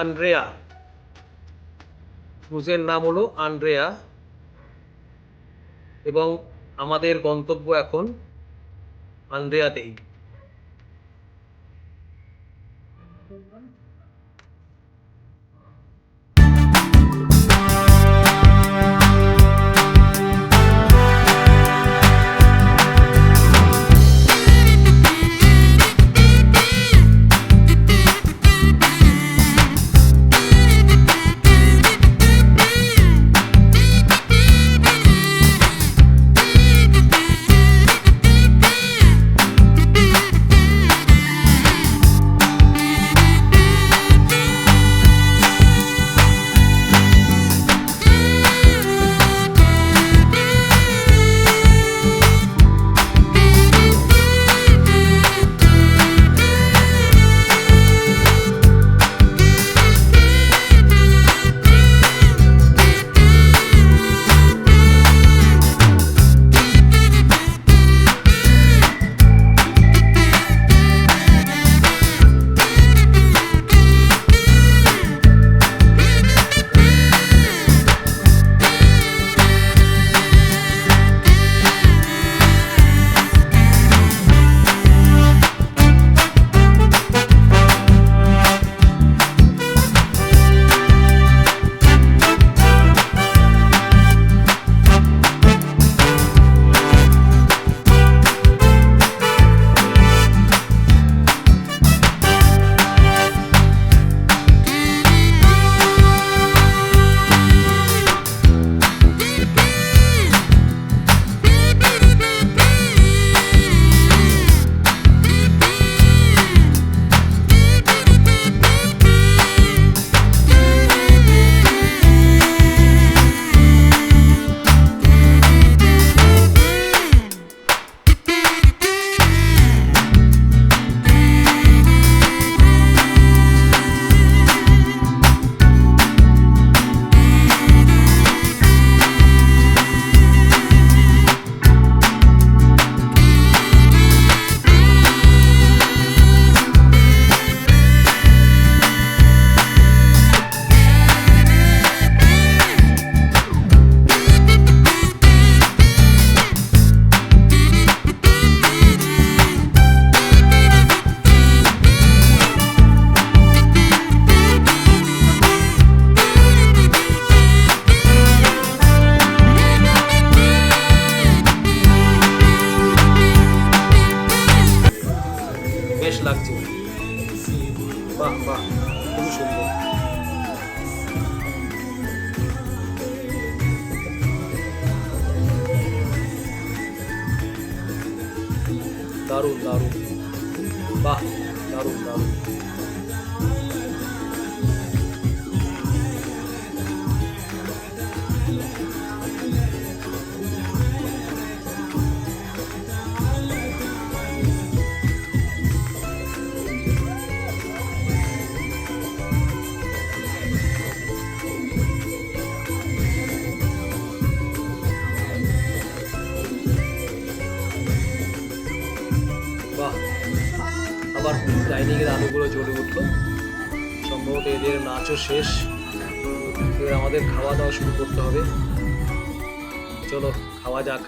Andrea, ক্রুজের নাম হলো Andrea এবং আমাদের গন্তব্য এখন আন্দ্রেয়াতেই। বেশ লাগছে, বাহ বাহ, খুবই সুন্দর। দারুণ দারুণ, বাহ, দারুণ দারুণ। বাহ, আবার ডাইনিংয়ের আলোগুলো জ্বলে উঠল, সম্ভবত এদের নাচও শেষ, এবার আমাদের খাওয়া দাওয়া শুরু করতে হবে। চলো খাওয়া যাক।